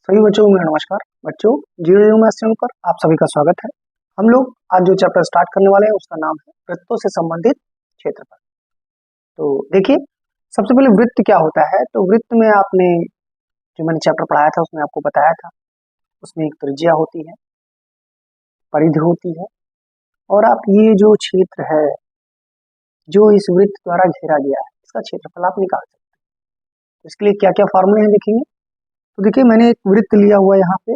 सभी बच्चों को मेरा नमस्कार। बच्चों, जीरो मैथ्स चैनल पर आप सभी का स्वागत है। हम लोग आज जो चैप्टर स्टार्ट करने वाले हैं उसका नाम है वृत्तों से संबंधित क्षेत्रफल। तो देखिए, सबसे पहले वृत्त क्या होता है। तो वृत्त में आपने जो मैंने चैप्टर पढ़ाया था उसमें आपको बताया था, उसमें एक त्रिज्या होती है, परिधि होती है, और आप ये जो क्षेत्र है जो इस वृत्त द्वारा घेरा गया है इसका क्षेत्रफल आप निकाल सकते हैं। इसके लिए क्या क्या फॉर्मूले हैं देखेंगे। तो देखिए, मैंने एक वृत्त लिया हुआ है यहाँ पे,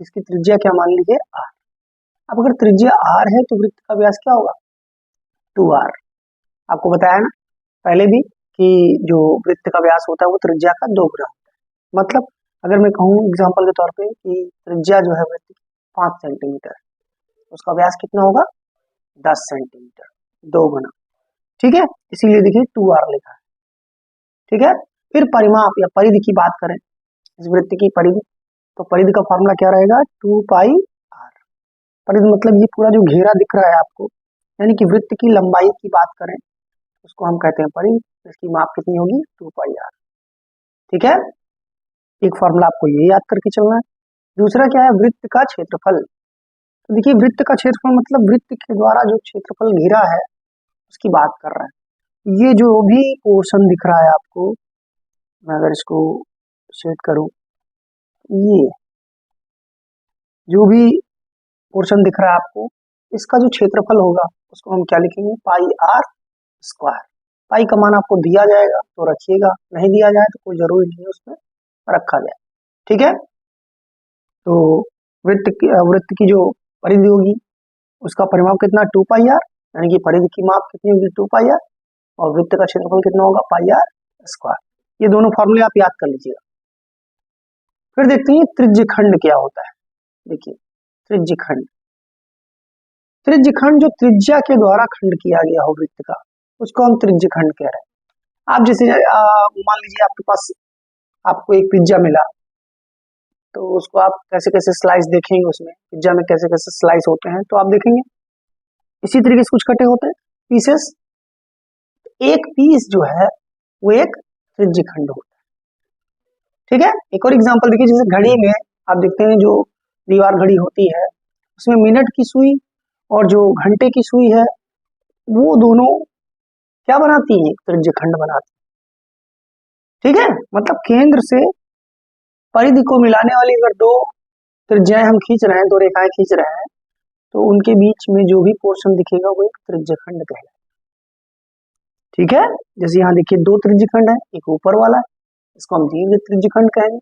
जिसकी त्रिज्या क्या मान लीजिए r। अब अगर त्रिज्या r है तो वृत्त का व्यास क्या होगा 2r। आपको बताया ना पहले भी कि जो वृत्त का व्यास होता है वो त्रिज्या का 2 गुना होता है। मतलब अगर मैं कहूँ एग्जांपल के तौर पे कि त्रिज्या जो है वृत्त की 5 सेंटीमीटर, उसका व्यास कितना होगा 10 सेंटीमीटर, 2 गुना। ठीक है, इसीलिए देखिए 2r लिखा है। ठीक है, फिर परिमाप या परिधि की बात करें, इस वृत्त की परिधि, तो परिधि का फॉर्मूला क्या रहेगा 2 पाई r। परिधि मतलब ये पूरा जो घेरा दिख रहा है आपको, यानी कि वृत्त की लंबाई की बात करें उसको हम कहते हैं परिधि। इसकी माप कितनी होगी 2 पाई r। ठीक है, एक फॉर्मूला आपको ये याद करके चलना है। दूसरा क्या है, वृत्त का क्षेत्रफल। तो देखिए, वृत्त का क्षेत्रफल मतलब वृत्त के द्वारा जो क्षेत्रफल घिरा है उसकी बात कर रहा है। ये जो भी पोर्शन दिख रहा है आपको, मैं अगर इसको सेट करूं, ये जो भी पोर्शन दिख रहा है आपको, इसका जो क्षेत्रफल होगा उसको हम क्या लिखेंगे पाई r स्क्वायर। पाई का मान आपको दिया जाएगा तो रखिएगा, नहीं दिया जाए तो कोई जरूरी नहीं है उसमें रखा जाए। ठीक है, तो वृत्त की जो परिधि होगी उसका परिमाप कितना 2 पाई r, यानी कि परिधि की माप कितनी होगी 2 पाई r, और वृत्त का क्षेत्रफल कितना होगा पाई r स्क्वायर। ये दोनों फॉर्मूले आप याद कर लीजिएगा। फिर देखते हैं त्रिज्यखंड क्या होता है। देखिए, त्रिज्यखंड, त्रिज्यखंड जो त्रिज्या के द्वारा खंड किया गया हो वृत्त का, उसको हम त्रिज्यखंड कह रहे हैं। आप जैसे मान लीजिए आपके पास आपको एक पिज्जा मिला, तो उसको आप कैसे कैसे स्लाइस देखेंगे, उसमें पिज्जा में कैसे कैसे स्लाइस होते हैं तो आप देखेंगे इसी तरीके से कुछ कटे होते हैं पीसेस। एक पीस जो है वो एक त्रिज्यखंड होता है। ठीक है, एक और एग्जांपल देखिए, जैसे घड़ी में आप देखते हैं जो दीवार घड़ी होती है उसमें मिनट की सुई और जो घंटे की सुई है वो दोनों क्या बनाती है, एक त्रिज्यखंड बनाती है। ठीक है, मतलब केंद्र से परिधि को मिलाने वाली अगर दो त्रिज्याएं हम खींच रहे हैं, दो रेखाएं खींच रहे हैं, तो उनके बीच में जो भी पोर्शन दिखेगा वो एक त्रिज्यखंड कहलाएगा। ठीक है, जैसे यहाँ देखिए 2 त्रिज्यखंड है, एक ऊपर वाला है इसको हम दीर्घ त्रिज्यखंड कहेंगे,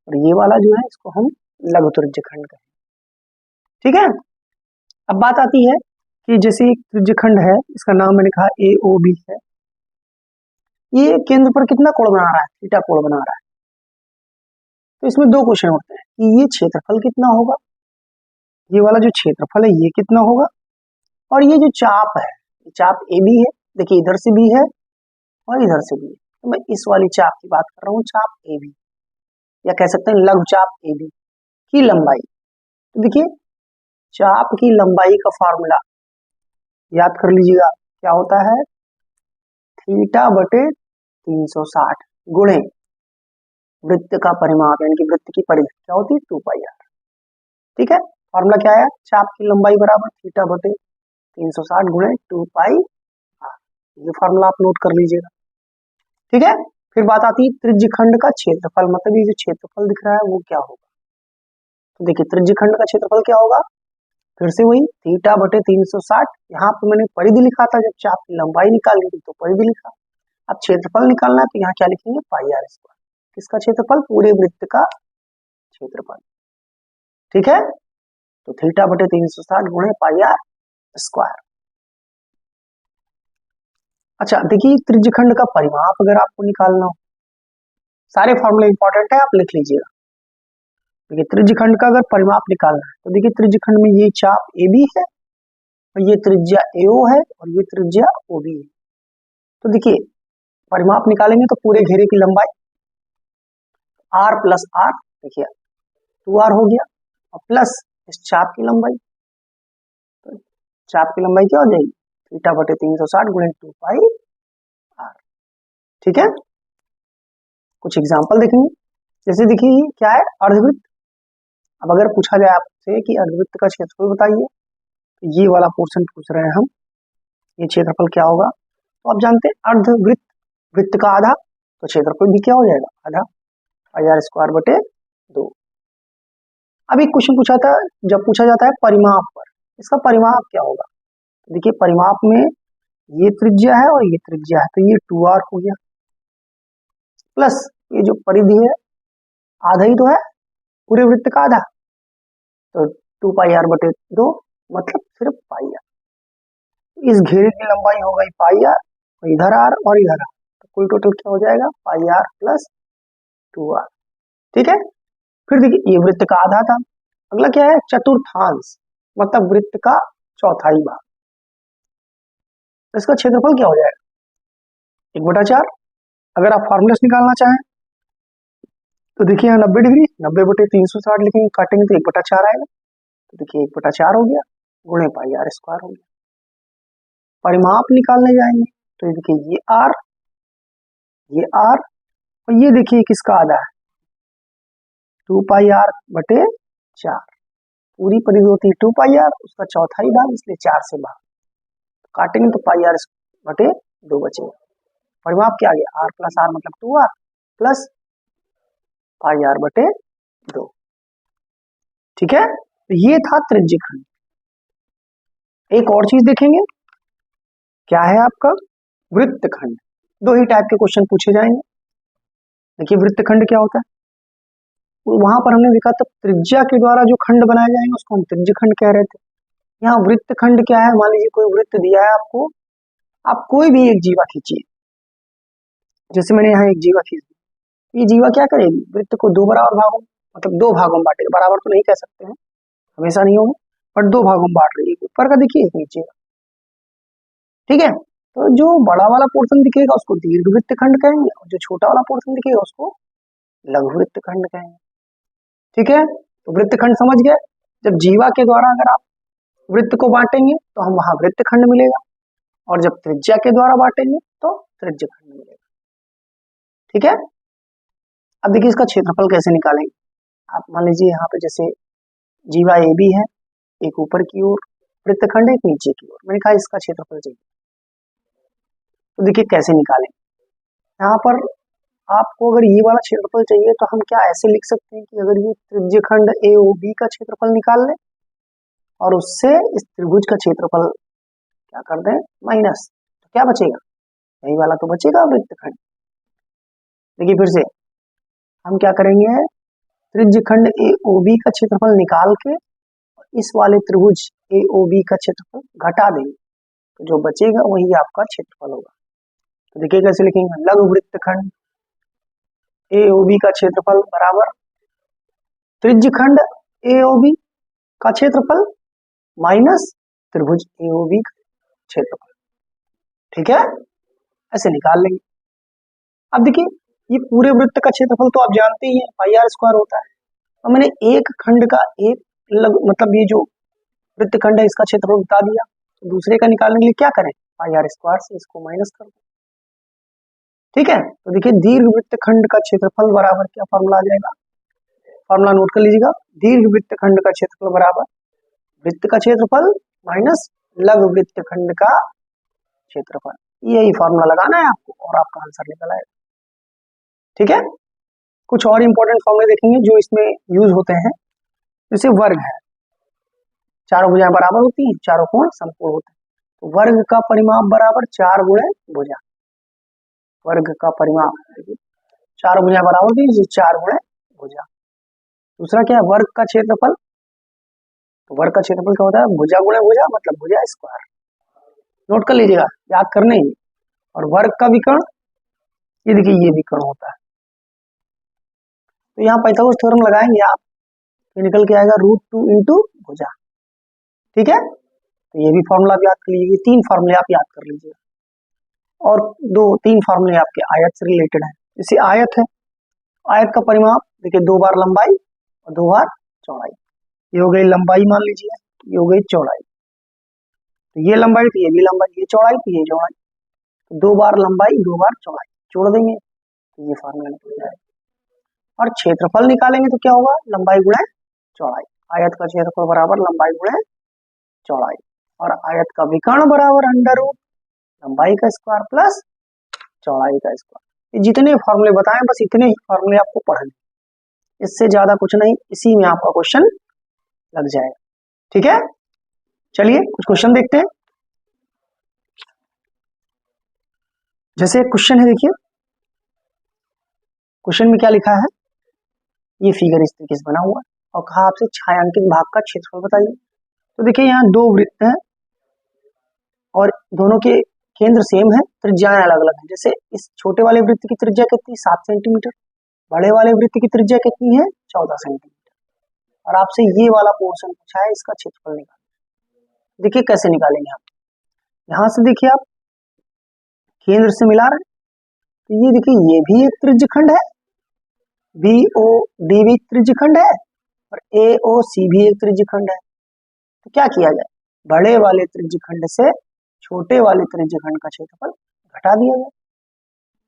और ये वाला जो है इसको हम लघु त्रिज्यखंड कहेंगे। ठीक है, अब बात आती है कि जैसे एक त्रिज्यखंड है, इसका नाम मैंने कहा AOB है, ये केंद्र पर कितना कोण बना रहा है, थीटा कोण बना रहा है। तो इसमें 2 क्वेश्चन होते हैं कि ये क्षेत्रफल कितना होगा, ये वाला जो क्षेत्रफल है ये कितना होगा, और ये जो चाप है, चाप AB है, देखिए इधर से भी है और इधर से भी है, तो मैं इस वाली चाप की बात कर रहा हूँ, चाप AB, या कह सकते हैं लघु चाप AB की लंबाई। तो देखिए, चाप की लंबाई का फॉर्मूला याद कर लीजिएगा, क्या होता है थीटा बटे 360 गुणे वृत्त का परिमाप, यानी कि वृत्त की परिधि क्या होती है 2 पाई r। ठीक है, फॉर्मूला क्या है, चाप की लंबाई बराबर थीटा बटे 360 गुणे 2 पाई r। ये फॉर्मूला आप नोट कर लीजिएगा। ठीक है, फिर बात आती है त्रिज्यखंड का क्षेत्रफल, मतलब ये जो क्षेत्रफल दिख रहा है वो क्या होगा। तो देखिए, त्रिज्यखंड का क्षेत्रफल क्या होगा, फिर से वही थीटा बटे 360। यहाँ पे मैंने परिधि लिखा था, जब चाप की लंबाई निकालनी थी तो परिधि लिखा, अब क्षेत्रफल निकालना है तो यहाँ क्या लिखेंगे पाई r स्क्वायर। किसका क्षेत्रफल, पूरे वृत्त का क्षेत्रफल। ठीक है, तो थीटा बटे 360 गुणे पाई r स्क्वायर। अच्छा देखिए, त्रिज्यखंड का परिमाप अगर आपको निकालना हो, सारे फॉर्मूले इंपॉर्टेंट है, आप लिख लीजिएगा। देखिए, त्रिज्यखंड का अगर परिमाप निकालना है तो देखिए, त्रिज्यखंड में ये चाप AB है और ये त्रिज्या AO है और ये त्रिज्या OB है। तो देखिए, परिमाप निकालेंगे तो पूरे घेरे की लंबाई r प्लस r, देखिए 2r हो गया, और प्लस इस चाप की लंबाई, तो चाप की लंबाई क्या हो जाएगी थीटा बटे 360 गुणे 2 पाई r। ठीक है, कुछ एग्जांपल देखेंगे। जैसे देखिए क्या है अर्धवृत्त। अब अगर पूछा जाए आपसे कि अर्धवृत्त का क्षेत्रफल बताइए, तो ये वाला पोर्शन पूछ रहे हैं हम, ये क्षेत्रफल क्या होगा। तो आप जानते हैं अर्धवृत्त, वृत्त का आधा, तो क्षेत्रफल भी क्या हो जाएगा आधा, पाई आर स्क्वायर बटे 2। अब एक क्वेश्चन पूछा था, जब पूछा जाता है परिमाप पर, इसका परिमाप क्या होगा। तो देखिए परिमाप में ये त्रिज्या है और ये त्रिज्या है, तो ये 2r हो गया, प्लस ये जो परिधि है आधा ही तो है पूरे वृत्त का आधा, तो 2 पाई आर बटे 2, मतलब सिर्फ पाई आर। इस घेरे की लंबाई हो गई पाई आर, इधर आर और इधर आर, तो कुल टोटल क्या हो जाएगा पाई आर प्लस 2r। ठीक है, फिर देखिए ये वृत्त का आधा था, अगला क्या है चतुर्थांश, मतलब वृत्त का चौथाई भाग, तो इसका क्षेत्रफल क्या हो जाएगा 1/4। अगर आप फॉर्मूला निकालना चाहें तो देखिए यहाँ 90 डिग्री, 90 बटे 360 लिखेंगे, काटेंगे तो 1/4 आएगा, तो देखिए 1/4 हो गया, गुणे पाई आर स्क्वायर हो गया। परिमाप निकालने जाएंगे तो ये देखिए ये आर, ये आर, और ये देखिए किसका आधा है 2 पाई आर बटे 4, पूरी परिधि होती है 2 पाई आर, उसका चौथाई भाग, इसलिए 4 से भाग, तो काटेंगे तो पाई आर बटे 2 बचेगा। परिमाप क्या आ गया आर प्लस आर मतलब 2r प्लस पाई आर बटे 2। ठीक है, तो ये था त्रिज्य खंड। एक और चीज देखेंगे, क्या है आपका वृत्त खंड। दो ही टाइप के क्वेश्चन पूछे जाएंगे। देखिए वृत्त खंड क्या होता है, वहां पर हमने देखा था त्रिज्या के द्वारा जो खंड बनाए जाएंगे उसको हम त्रिज्य खंड कह रहे थे। यहाँ वृत्त खंड क्या है, मान लीजिए कोई वृत्त दिया है आपको, आप कोई भी एक जीवा खींचिए, जैसे मैंने यहाँ एक जीवा खींच दी, ये जीवा क्या करेगी वृत्त को दो बराबर भागों, मतलब दो भागों में बांटेगा, बराबर तो नहीं कह सकते हैं, हमेशा नहीं होगा, पर दो भागों में बांट रही है, ऊपर का देखिए एक नीचे का। ठीक है, तो जो बड़ा वाला पोर्शन दिखेगा उसको दीर्घवृत्त खंड कहेंगे, और जो छोटा वाला पोर्शन दिखेगा उसको लघुवृत्त खंड कहेंगे। ठीक है, तो वृत्त खंड समझ गए, जब जीवा के द्वारा अगर आप वृत्त को बांटेंगे तो हम वहां वृत्त खंड मिलेगा, और जब त्रिज्या के द्वारा बांटेंगे तो त्रिज्य खंड मिलेगा। ठीक है, अब देखिए इसका क्षेत्रफल कैसे निकालेंगे। आप मान लीजिए यहाँ पे जैसे जीवा ए बी है, एक ऊपर की ओर वृत्तखंड, एक नीचे की ओर, मैंने कहा इसका क्षेत्रफल चाहिए, तो देखिए कैसे निकालें। यहाँ पर आपको अगर ये वाला क्षेत्रफल चाहिए तो हम क्या ऐसे लिख सकते हैं कि अगर ये त्रिज्य खंड ए ओ बी का क्षेत्रफल निकाल लें और उससे इस त्रिभुज का क्षेत्रफल क्या कर दें माइनस, तो क्या बचेगा यही वाला तो बचेगा वृत्तखंड। देखिए फिर से हम क्या करेंगे, त्रिज्य खंड ए ओ बी का क्षेत्रफल निकाल के इस वाले त्रिभुज ए ओ बी का क्षेत्रफल घटा देंगे, तो जो बचेगा वही आपका क्षेत्रफल होगा। तो देखिए कैसे लिखेंगे, लघु वृत्तखंड ए ओ बी का क्षेत्रफल बराबर त्रिज्य खंड ए ओ बी का क्षेत्रफल माइनस त्रिभुज ए ओ बी का क्षेत्रफल। ठीक है, ऐसे निकाल लेंगे। अब देखिए ये पूरे वृत्त का क्षेत्रफल तो आप जानते ही हैं पाई आर स्क्वायर होता है, और मैंने एक खंड का एक मतलब ये जो वृत्त खंड है इसका क्षेत्रफल बता दिया, तो दूसरे का निकालने के लिए क्या करें पाई आर स्क्वायर से इसको माइनस कर दो। ठीक है, तो देखिए दीर्घ वृत्त खंड का क्षेत्रफल बराबर क्या फॉर्मूला आ जाएगा, फॉर्मूला नोट कर लीजिएगा, दीर्घ वृत्त खंड का क्षेत्रफल बराबर वृत्त का क्षेत्रफल माइनस लघु वृत्त खंड का क्षेत्रफल, यही फॉर्मूला लगाना है आपको और आपका आंसर निकल आएगा। ठीक है, कुछ और इंपॉर्टेंट फॉर्मूले देखेंगे जो इसमें यूज होते हैं, जैसे वर्ग है, चारों भुजाएं बराबर होती हैं, चारों कोण समकोण होते हैं, तो वर्ग का परिमाप बराबर 4 गुणे भुजा, वर्ग का परिमाप चारों भुजाएं बराबर होती है 4 गुणे भुजा। दूसरा क्या है वर्ग का क्षेत्रफल, तो वर्ग का क्षेत्रफल क्या होता है भुजा गुणे भुजा मतलब भुजा स्क्वायर, नोट कर लीजिएगा याद करने ही। और वर्ग का विकर्ण, ये देखिए ये विकर्ण होता है, तो यहाँ पाइथागोरस थ्योरम लगाएंगे आप, तो निकल के आएगा √2 इंटू भुजा। ठीक है, तो ये भी फॉर्मूला आप याद कर लीजिए, 3 फॉर्मूले आप याद कर लीजिए, और 2-3 फॉर्मूले आपके आयत से रिलेटेड है। जैसे आयत है, आयत का परिमाप देखिए 2 बार लंबाई और 2 बार चौड़ाई, ये हो गई लंबाई मान लीजिए, ये हो गई चौड़ाई, तो ये लंबाई तो ये भी लंबाई, ये चौड़ाई तो ये चौड़ाई, तो 2 बार लंबाई 2 बार चौड़ाई जोड़ देंगे तो ये फॉर्मूला निकल जाएगा। और क्षेत्रफल निकालेंगे तो क्या होगा, लंबाई गुणे चौड़ाई। आयत का क्षेत्रफल बराबर लंबाई गुणे चौड़ाई, और आयत का विकर्ण बराबर अंडर रूट लंबाई का स्क्वायर प्लस चौड़ाई का स्क्वायर। ये जितने फॉर्मूले बताएं बस इतने ही फॉर्मूले आपको पढ़ने, इससे ज्यादा कुछ नहीं, इसी में आपका क्वेश्चन लग जाएगा। ठीक है, चलिए कुछ क्वेश्चन देखते हैं। जैसे एक क्वेश्चन है, देखिए क्वेश्चन में क्या लिखा है, ये फिगर इस तरीके से बना हुआ है और कहा आपसे छायांकित भाग का क्षेत्रफल बताइए। तो देखिए यहाँ दो वृत्त हैं और दोनों के केंद्र सेम है, त्रिज्याएं अलग अलग हैं। जैसे इस छोटे वाले वृत्त की त्रिज्या कितनी, 7 सेंटीमीटर, बड़े वाले वृत्त की त्रिज्या कितनी है, 14 सेंटीमीटर। और आपसे ये वाला पोर्शन पूछा है, इसका क्षेत्रफल निकालना। देखिए कैसे निकालेंगे हम, यहाँ से देखिए आप केंद्र से मिला रहे हैं, तो ये देखिए ये भी एक त्रिज्यखंड है, BOD भी त्रिज्यखंड है और AOC भी एक त्रिज्यखंड है। तो क्या किया जाए, बड़े वाले त्रिज्यखंड से छोटे वाले त्रिज्यखंड का क्षेत्रफल घटा दिया जाए।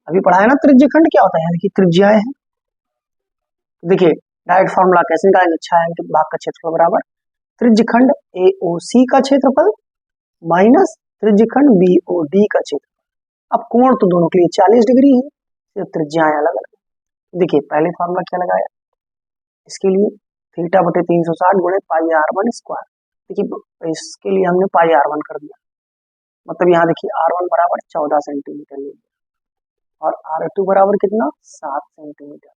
अभी पढ़ा है ना त्रिज्यखंड क्या होता है, देखिए त्रिज्याएं हैं। देखिए डायरेक्ट फॉर्मूला कैसे निकालेंगे, छायांकित भाग का क्षेत्रफल बराबर त्रिज्यखंड AOC का क्षेत्रफल माइनस त्रिज्यखंड BOD का क्षेत्रफल। अब कोण तो दोनों के लिए 40 डिग्री है, सिर्फ त्रिज्याएं अलग अलग। देखिए पहले फॉर्मूला क्या लगाया, इसके लिए थीटा बटे 360 गुणे पाई r1 स्क्वायर। देखिए इसके लिए हमने पाई r1 कर दिया, मतलब यहाँ देखिए r1 बराबर 14 सेंटीमीटर ले लिया और r2 बराबर कितना 7 सेंटीमीटर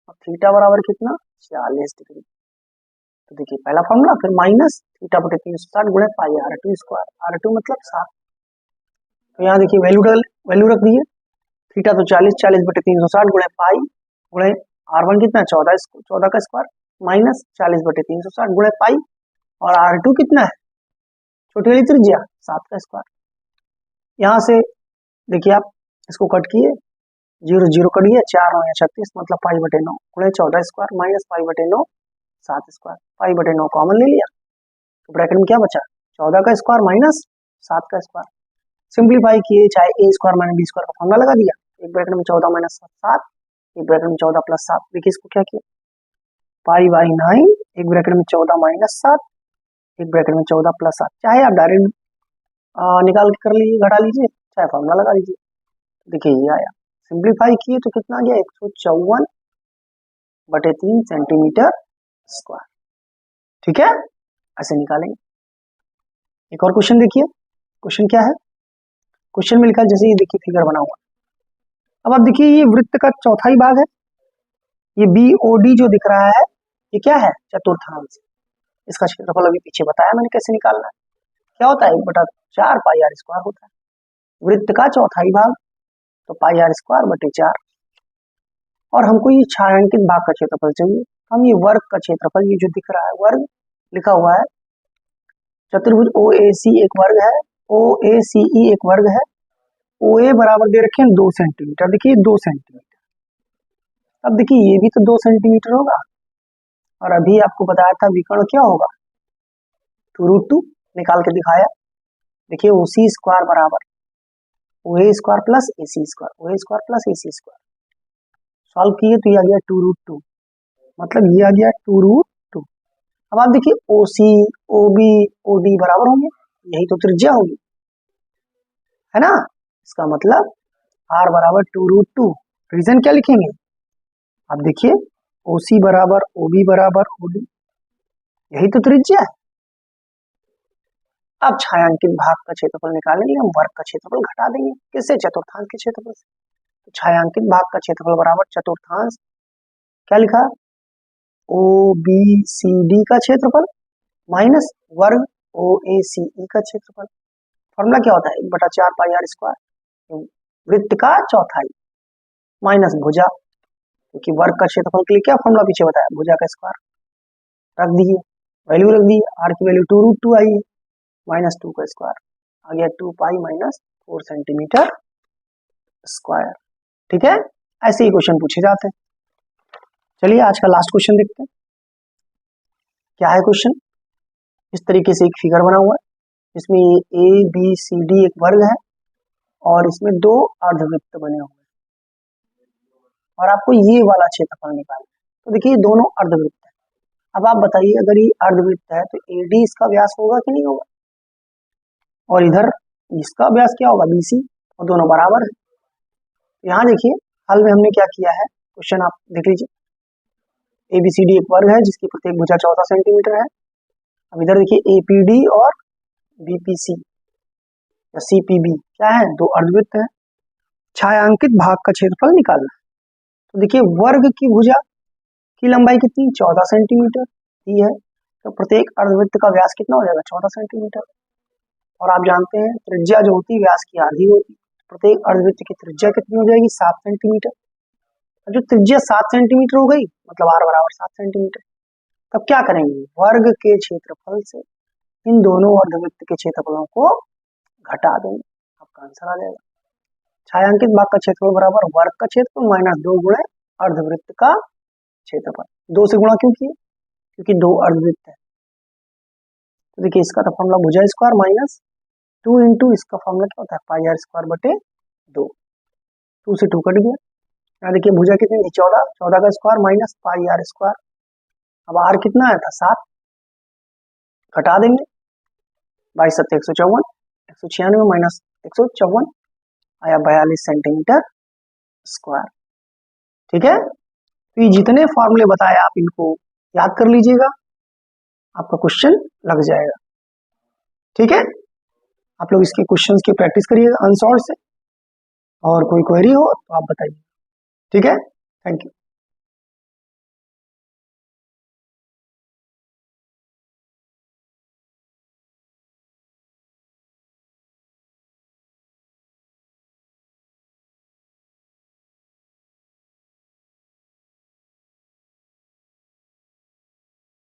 और थीटा बराबर कितना 40 डिग्री। तो देखिए पहला फॉर्मूला, फिर माइनस थीटा बटे 360 गुणे पाई r2 स्क्वायर, r2 मतलब 7। तो यहाँ देखिए वैल्यू रख दिए, थीटा तो 40 बटे 360 गुणे पाई गुणे r1 कितना 14 का स्क्वायर माइनस 40 बटे 360 गुणे पाई, और r2 कितना है, छोटी वाली त्रिज्या 7 का स्क्वायर। यहाँ से देखिए आप इसको कट किए, 0 0 कट गया, 4 9 36 मतलब पाई बटे 9 गुणे 14 स्क्वायर माइनस पाई बटे 9 7 स्क्वायर, पाई बटे 9 कॉमन ले लिया, तो ब्रैकेट में क्या बचा 14 का स्क्वायर माइनस 7 का स्क्वायर। सिंप्लीफाई किए, चाहे a square minus b square का फॉर्मूला लगा दिया, एक ब्रैकेट में 14 माइनस 7, एक ब्रैकेट में 14 प्लस 7। देखिए इसको क्या किया, पाई बाई 9, एक ब्रैकेट में 14 माइनस 7, एक ब्रैकेट में 14 प्लस 7। चाहे आप डायरेक्ट निकाल के कर लीजिए, घटा लीजिए, चाहे फॉर्मूला लगा लीजिए। देखिए ये आया, सिंप्लीफाई किए तो कितना आ गया 154 बटे 3 सेंटीमीटर स्क्वायर। ठीक है, ऐसे निकालेंगे। एक और क्वेश्चन देखिए, क्वेश्चन क्या है, क्वेश्चन में लिखा है जैसे ये देखिए फिगर बना हुआ। अब आप देखिए ये वृत्त का चौथाई भाग है, ये BOD जो दिख रहा है ये क्या है, चतुर्थांश। इसका क्षेत्रफल अभी पीछे बताया मैंने कैसे निकालना है, क्या होता है 1/4 पाई r स्क्वायर होता है। वृत्त का चौथाई भाग तो पाई r स्क्वायर बटे 4, और हमको ये छायांकित भाग का क्षेत्रफल चाहिए। हम ये वर्ग का क्षेत्रफल, ये जो दिख रहा है वर्ग लिखा हुआ है, चतुर्भुज OAC एक वर्ग है, OACE एक वर्ग है, OA बराबर दे रखे हैं 2 सेंटीमीटर, देखिए 2 सेंटीमीटर। अब देखिए ये भी तो 2 सेंटीमीटर होगा, और अभी आपको बताया था विकर्ण क्या होगा 2√2, निकाल के दिखाया। देखिए OC स्क्वायर बराबर OA square plus AC square, OA square plus AC square. Solve किए तो ये आ गया 2√2, मतलब ये आ गया 2√2। अब आप देखिए OC OB OD बराबर होंगे, यही तो त्रिज्या होगी, है ना। इसका मतलब r बराबर 2√2। रीजन क्या लिखेंगे, आप देखिए OC बराबर OB बराबर OD, यही तो त्रिज्या है। अब छायांकित भाग का क्षेत्रफल निकालेंगे, हम वर्ग का क्षेत्रफल घटा देंगे, किससे, चतुर्थांश के क्षेत्रफल से। तो छायांकित भाग का क्षेत्रफल बराबर चतुर्थांश, क्या लिखा OBCD का क्षेत्रफल माइनस वर्ग OACE का क्षेत्रफल। फॉर्मूला क्या होता है 1/4 पाई r स्क्वायर, वृत्त का चौथाई माइनस भुजा, क्योंकि वर्ग का क्षेत्रफल के लिए क्या फॉर्मूला पीछे बताया, भुजा का स्क्वायर। रख दिए, वैल्यू रख दी, r की वैल्यू 2√2 आई है, माइनस 2 का स्क्वायर आ गया 2 पाई माइनस 4 सेंटीमीटर स्क्वायर। ठीक है, ऐसे ही क्वेश्चन पूछे जाते हैं। चलिए आज का लास्ट क्वेश्चन देखते हैं, क्या है क्वेश्चन। इस तरीके से एक फिगर बना हुआ है, जिसमें ABCD एक वर्ग है और इसमें 2 अर्धवृत्त बने हुए हैं, और आपको ये वाला क्षेत्रफल निकालना है। तो देखिए ये दोनों अर्धवृत्त है। अब आप बताइए अगर ये अर्धवृत्त है तो AD इसका व्यास होगा कि नहीं होगा, और इधर इसका व्यास क्या होगा BC, और दोनों बराबर है। यहाँ देखिए हल में हमने क्या किया है, क्वेश्चन आप देख लीजिए। ABCD एक वर्ग है जिसकी प्रत्येक भुजा 14 सेंटीमीटर है। अब इधर देखिए APD और BPC या CPB क्या है, दो अर्धवृत्त है। छायांकित भाग का क्षेत्रफल निकालना है। तो देखिए वर्ग की भुजा की लंबाई कितनी, 14 सेंटीमीटर दी है, तो प्रत्येक अर्धवृत्त का व्यास कितना हो जाएगा, 14 सेंटीमीटर। और आप जानते हैं त्रिज्या जो होती है व्यास की आधी होती है, प्रत्येक अर्धवृत्त की त्रिज्या कितनी हो जाएगी, 7 सेंटीमीटर। जो त्रिज्या 7 सेंटीमीटर हो गई मतलब R बराबर 7 सेंटीमीटर। तब क्या करेंगे, वर्ग के क्षेत्रफल से इन दोनों अर्धवृत्त के क्षेत्रफलों को घटा देंगे, आपका आंसर आ जाएगा। छायांकित भाग का क्षेत्रफल बराबर वर्ग का क्षेत्रफल माइनस 2 गुणे अर्धवृत्त का क्षेत्रफल। 2 से गुणा क्यों किए, क्योंकि दो अर्धवृत्त है। तो देखिए इसका तो फॉर्मूला भुजा स्क्वायर माइनस 2 इंटू इसका फॉर्मूला क्या होता है, पाई आर स्क्वायर बटे 2। 2 से 2 कट गया। यहाँ देखिए भुजा कितनी थी, 14, 14 का square minus pi r square. अब आर कितना आया था, 7, घटा देंगे, 22 7 154, 196 माइनस 154 आया 42 सेंटीमीटर स्क्वायर। ठीक है, तो ये जितने फॉर्मूले बताए आप इनको याद कर लीजिएगा, आपका क्वेश्चन लग जाएगा। ठीक है, आप लोग इसके क्वेश्चंस की प्रैक्टिस करिएगा अनसॉल्व से, और कोई क्वेरी हो तो आप बताइए। ठीक है, थैंक यू।